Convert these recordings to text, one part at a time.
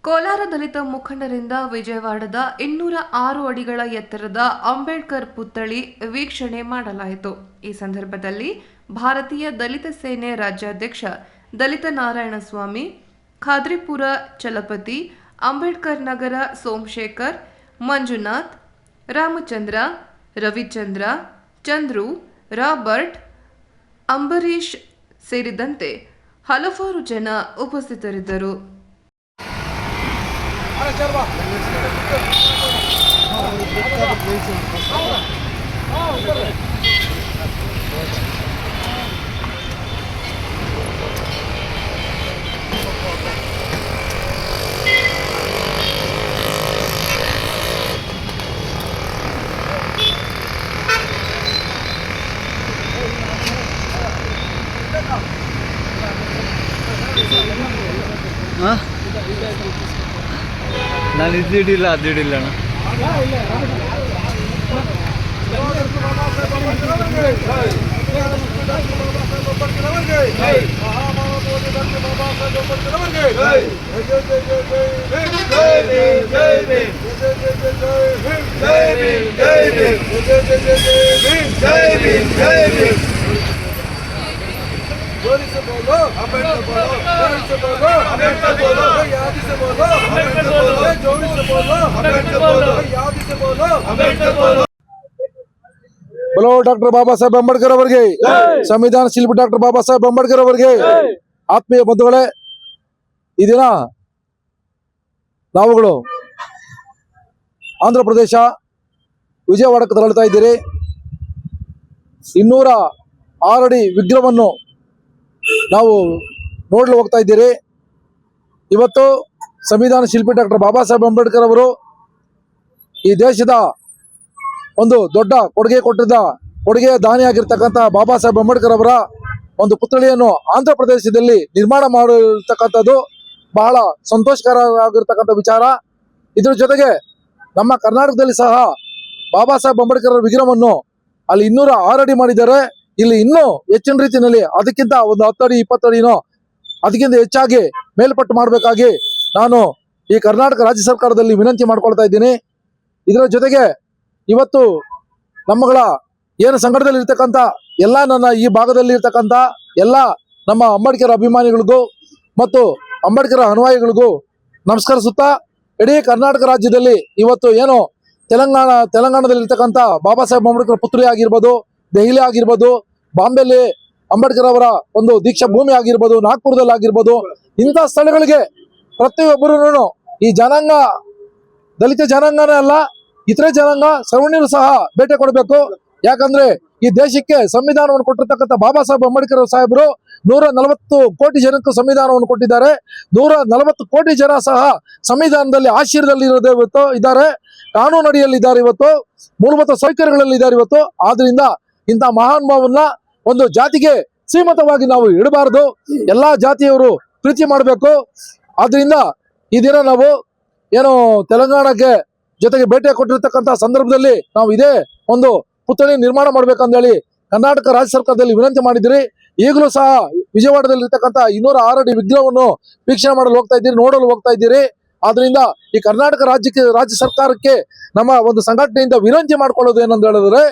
ಕೋಲಾರ ದಲಿತ ಮುಖಂಡರಿಂದ ವಿಜಯವಾಡದ 206 ಅಡಿಗಳ ಎತ್ತರದ ಅಂಬೇಡ್ಕರ್ ಪುತ್ಥಳಿ ವೀಕ್ಷಣೆ ಮಾಡಲಾಯಿತು. ಈ ಸಂದರ್ಭದಲ್ಲಿ ಭಾರತೀಯ ದಲಿತ ಸೇನೆ ರಾಜ್ಯಾಧ್ಯಕ್ಷ ದಲಿತ ನಾರಾಯಣಸ್ವಾಮಿ, ಖಾದ್ರಿಪುರ ಚಲಪತಿ, ಅಂಬೇಡ್ಕರ್ ನಗರ ಸೋಮಶೇಖರ್, ಮಂಜುನಾಥ್, ರಾಮಚಂದ್ರ, ರವಿಚಂದ್ರ, ಚಂದ್ರು, ರಾಬರ್ಟ್, ಅಂಬರೀಶ್ ಸೇರಿದಂತೆ ಹಲವಾರು ಜನ ಉಪಸ್ಥಿತರಿದ್ದರು. ನಾನು ಇದ್ದಿಡಿಲ್ಲ ಅದಿಡಿಲ್ಲ ಅಣ್ಣ. बोलो डॉक्टर बाबा साहेब अंबेडकर ಅವರಿಗೆ ಸಂವಿಧಾನ ಶಿಲ್ಪಿ ಡಾಕ್ಟರ್ ಬಾಬಾ ಸಾಹೇಬ್ ಅಂಬೇಡ್ಕರ್ ಅವರಿಗೆ ಆತ್ಮೀಯ ಬಂಧುಗಳೇ, ಈ ದಿನ ನಾವುಗಳು ಆಂಧ್ರ ಪ್ರದೇಶ ವಿಜಯವಾಡಕ್ಕೆ ತೆರಳುತ್ತಾ ಇದ್ದೀರಿ. 206 ಅಡಿ ವಿಗ್ರಹವನ್ನು ನಾವು ನೋಡಲು ಹೋಗ್ತಾ ಇದ್ದೀರಿ. ಇವತ್ತು ಸಂವಿಧಾನ ಶಿಲ್ಪಿ ಡಾಕ್ಟರ್ ಬಾಬಾ ಸಾಹೇಬ್ ಅಂಬೇಡ್ಕರ್ ಅವರು ಈ ದೇಶದ ಒಂದು ದೊಡ್ಡ ಕೊಡುಗೆಯ ದಾನಿಯಾಗಿರ್ತಕ್ಕಂಥ ಬಾಬಾ ಸಾಹೇಬ್ ಅಂಬೇಡ್ಕರ್ ಅವರ ಒಂದು ಪುತ್ಥಳಿಯನ್ನು ಆಂಧ್ರ ಪ್ರದೇಶದಲ್ಲಿ ನಿರ್ಮಾಣ ಮಾಡಿರ್ತಕ್ಕಂಥದ್ದು ಬಹಳ ಸಂತೋಷಕರವಾಗಿರ್ತಕ್ಕಂಥ ವಿಚಾರ. ಇದ್ರ ಜೊತೆಗೆ ನಮ್ಮ ಕರ್ನಾಟಕದಲ್ಲಿ ಸಹ ಬಾಬಾ ಸಾಹೇಬ್ ಅಂಬೇಡ್ಕರ್ ಅವರ ವಿಗ್ರಹವನ್ನು ಅಲ್ಲಿ 206 ಅಡಿ ಮಾಡಿದ್ದಾರೆ. ಇಲ್ಲಿ ಇನ್ನೂ ಹೆಚ್ಚಿನ ರೀತಿಯಲ್ಲಿ ಅದಕ್ಕಿಂತ ಒಂದು 10 ಅಡಿ 20 ಅಡಿನೋ ಅದಕ್ಕಿಂತ ಹೆಚ್ಚಾಗಿ ಮೇಲ್ಪಟ್ಟು ಮಾಡಬೇಕಾಗಿ ನಾನು ಈ ಕರ್ನಾಟಕ ರಾಜ್ಯ ಸರ್ಕಾರದಲ್ಲಿ ವಿನಂತಿ ಮಾಡ್ಕೊಳ್ತಾ ಇದ್ದೀನಿ. ಇದರ ಜೊತೆಗೆ ಇವತ್ತು ನಮ್ಮಗಳ ಏನು ಸಂಘಟನೆಯಲ್ಲಿ ಇರ್ತಕ್ಕಂಥ ಎಲ್ಲ ನನ್ನ ಈ ಭಾಗದಲ್ಲಿ ಇರ್ತಕ್ಕಂಥ ಎಲ್ಲ ನಮ್ಮ ಅಂಬೇಡ್ಕರ್ ಅಭಿಮಾನಿಗಳಿಗೂ ಮತ್ತು ಅಂಬೇಡ್ಕರ್ ಅನುಯಾಯಿಗಳಿಗೂ ನಮಸ್ಕರಿಸುತ್ತಾ, ಇಡೀ ಕರ್ನಾಟಕ ರಾಜ್ಯದಲ್ಲಿ ಇವತ್ತು ಏನು ತೆಲಂಗಾಣದಲ್ಲಿ ಇರ್ತಕ್ಕಂಥ ಬಾಬಾ ಸಾಹೇಬ್ ಅಂಬೇಡ್ಕರ್ ಪುತ್ಥಳಿ ಆಗಿರ್ಬೋದು, ದೆಹಲಿ ಆಗಿರ್ಬೋದು, ಬಾಂಬೆಲಿ ಅಂಬೇಡ್ಕರ್ ಅವರ ಒಂದು ದೀಕ್ಷಾ ಭೂಮಿ ಆಗಿರ್ಬೋದು, ನಾಗ್ಪುರದಲ್ಲಿ ಆಗಿರ್ಬೋದು, ಇಂಥ ಸ್ಥಳಗಳಿಗೆ ಪ್ರತಿಯೊಬ್ಬರೂ ಈ ಜನಾಂಗ, ದಲಿತ ಜನಾಂಗನೇ ಅಲ್ಲ ಇತರೆ ಜನಾಂಗ ಸರ್ವರ್ಣೀಯರು ಸಹ ಭೇಟಿ ಕೊಡಬೇಕು. ಯಾಕಂದ್ರೆ ಈ ದೇಶಕ್ಕೆ ಸಂವಿಧಾನವನ್ನು ಕೊಟ್ಟಿರ್ತಕ್ಕಂಥ ಬಾಬಾ ಸಾಹೇಬ್ ಅಂಬೇಡ್ಕರ್ ಸಾಹೇಬರು 140 ಕೋಟಿ ಜನಕ್ಕೆ ಸಂವಿಧಾನವನ್ನು ಕೊಟ್ಟಿದ್ದಾರೆ. 140 ಕೋಟಿ ಜನ ಸಹ ಸಂವಿಧಾನದಲ್ಲಿ ಆಶೀರ್ವಾದದಲ್ಲಿ ಇದ್ದಾರೆ, ಕಾನೂನು ಅಡಿಯಲ್ಲಿ ಇದ್ದಾರೆ, ಇವತ್ತು ಮೂಲಭೂತ ಸೌಕರ್ಯಗಳಲ್ಲಿ ಇದ್ದಾರೆ ಇವತ್ತು. ಆದ್ರಿಂದ ಇಂಥ ಮಹಾನ್ ಭಾವನ್ನ ಒಂದು ಜಾತಿಗೆ ಸೀಮಿತವಾಗಿ ನಾವು ಇಡಬಾರದು, ಎಲ್ಲಾ ಜಾತಿಯವರು ಪ್ರೀತಿ ಮಾಡಬೇಕು. ಆದ್ರಿಂದ ಈ ದಿನ ನಾವು ಏನು ತೆಲಂಗಾಣಕ್ಕೆ ಜೊತೆಗೆ ಭೇಟಿ ಕೊಟ್ಟಿರ್ತಕ್ಕಂಥ ಸಂದರ್ಭದಲ್ಲಿ ನಾವು ಇದೇ ಒಂದು ಪುತ್ಥಳಿ ನಿರ್ಮಾಣ ಮಾಡ್ಬೇಕಂದೇಳಿ ಕರ್ನಾಟಕ ರಾಜ್ಯ ಸರ್ಕಾರದಲ್ಲಿ ವಿನಂತಿ ಮಾಡಿದ್ರಿ. ಈಗಲೂ ಸಹ ವಿಜಯವಾಡದಲ್ಲಿ ಇರ್ತಕ್ಕಂಥ 206 ಅಡಿ ವಿಗ್ರಹವನ್ನು ವೀಕ್ಷಣೆ ಮಾಡಲು ಹೋಗ್ತಾ ಇದ್ದೀರಿ, ನೋಡಲು ಹೋಗ್ತಾ ಇದ್ದೀರಿ. ಆದ್ರಿಂದ ಈ ಕರ್ನಾಟಕ ರಾಜ್ಯ ಸರ್ಕಾರಕ್ಕೆ ನಮ್ಮ ಒಂದು ಸಂಘಟನೆಯಿಂದ ವಿನಂತಿ ಮಾಡ್ಕೊಳ್ಳೋದು ಏನಂತ ಹೇಳಿದ್ರೆ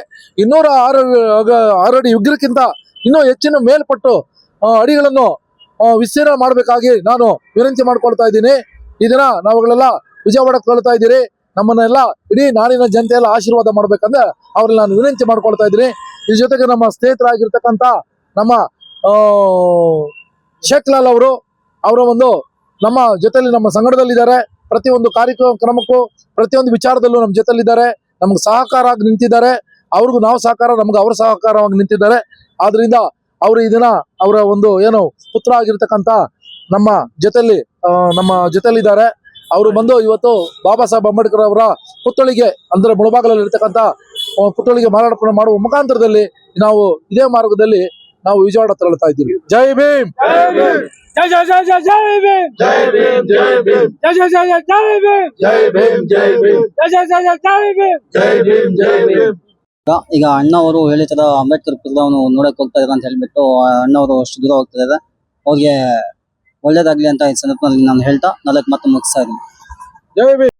206 ಅಡಿ ವಿಗ್ರಹಕ್ಕಿಂತ ಇನ್ನೂ ಹೆಚ್ಚಿನ ಮೇಲ್ಪಟ್ಟು ಅಡಿಗಳನ್ನು ವಿಸ್ತೀರ್ಣ ಮಾಡಬೇಕಾಗಿ ನಾನು ವಿನಂತಿ ಮಾಡ್ಕೊಳ್ತಾ ಇದ್ದೀನಿ. ಈ ದಿನ ನಾವುಗಳೆಲ್ಲ ವಿಜಯವಾಡಕ್ಕೆ ತೆರಳುತ್ತಾ ಇದ್ದೀರಿ. ನಮ್ಮನ್ನೆಲ್ಲ ಇಡೀ ನಾಡಿನ ಜನತೆ ಎಲ್ಲ ಆಶೀರ್ವಾದ ಮಾಡ್ಬೇಕಂದ್ರೆ ಅವ್ರಲ್ಲಿ ನಾನು ವಿನಂತಿ ಮಾಡ್ಕೊಳ್ತಾ ಇದ್ದೀನಿ. ಇದ್ರ ಜೊತೆಗೆ ನಮ್ಮ ಸ್ನೇಹಿತರಾಗಿರ್ತಕ್ಕಂಥ ನಮ್ಮ ಶೇಖ್ ಲಾಲ್ ಅವರು ಅವರ ಒಂದು ನಮ್ಮ ಜೊತೆಲಿ ನಮ್ಮ ಸಂಘಟದಲ್ಲಿದ್ದಾರೆ. ಪ್ರತಿಯೊಂದು ಕಾರ್ಯಕ್ರಮಕ್ಕೂ ಪ್ರತಿಯೊಂದು ವಿಚಾರದಲ್ಲೂ ನಮ್ಮ ಜೊತೆಲಿದ್ದಾರೆ, ನಮ್ಗೆ ಸಹಕಾರ ಆಗಿ ನಿಂತಿದ್ದಾರೆ. ಅವ್ರಿಗೂ ನಾವು ಸಹಕಾರ, ನಮ್ಗೆ ಅವ್ರ ಸಹಕಾರವಾಗಿ ನಿಂತಿದ್ದಾರೆ. ಆದ್ರಿಂದ ಅವರು ಈ ದಿನ ಅವರ ಒಂದು ಏನು ಪುತ್ರ ಆಗಿರ್ತಕ್ಕಂಥ ನಮ್ಮ ಜೊತೆಲಿದ್ದಾರೆ. ಅವರು ಬಂದು ಇವತ್ತು ಬಾಬಾ ಸಾಹೇಬ್ ಅಂಬೇಡ್ಕರ್ ಅವರ ಪುತ್ಥಳಿಗೆ ಅಂದ್ರೆ ಮುಳಬಾಗಲಲ್ಲಿ ಇರ್ತಕ್ಕಂಥ ಪುತ್ಥಳಿಗೆ ಮಾರಾಟ ಮಾಡುವ ಮುಖಾಂತರದಲ್ಲಿ ನಾವು ಇದೇ ಮಾರ್ಗದಲ್ಲಿ ನಾವು ವಿಜಯವಾಡ ತೆರಳುತ್ತಾ ಇದ್ದೀವಿ. ಜೈ ಭೀಮ್, ಜೈ ಜೈ ಜೈ ಜೈ ಜೈ ಭೀಮ್, ಜೈ ಭೀಮ್, ಜೈ ಭೀಮ್, ಜೈ ಜೈ ಜೈ ಜೈ ಜೈ ಭೀಮ್, ಜೈ ಭೀಮ್, ಜೈ ಭೀಮ್, ಜೈ ಜೈ ಜೈ ಜೈ ಜೈ ಭೀಮ್, ಜೈ ಭೀಮ್, ಜೈ ಭೀಮ್. ಈಗ ಅಣ್ಣವರು ಹೇಳಿದ ಅಂಬೇಡ್ಕರ್ ಪುಸ್ತಕವನ್ನು ನೋಡಕ್ ಹೋಗ್ತಾ ಇದ್ದಾರೆ ಅಂತ ಹೇಳ್ಬಿಟ್ಟು ಅಣ್ಣವರು ಅಷ್ಟು ದೂರ ಹೋಗ್ತಾ ಇದ್ದಾರೆ. ಅವ್ರಿಗೆ ಒಳ್ಳೇದಾಗ್ಲಿ ಅಂತ ಈ ಸಂದರ್ಭದಲ್ಲಿ ನಾನು ಹೇಳ್ತಾ 4 ಮಾತು ಮುಗಿಸ್ತಾ ಇದ್ದೀನಿ. ಜೈ ಭೀಮ್.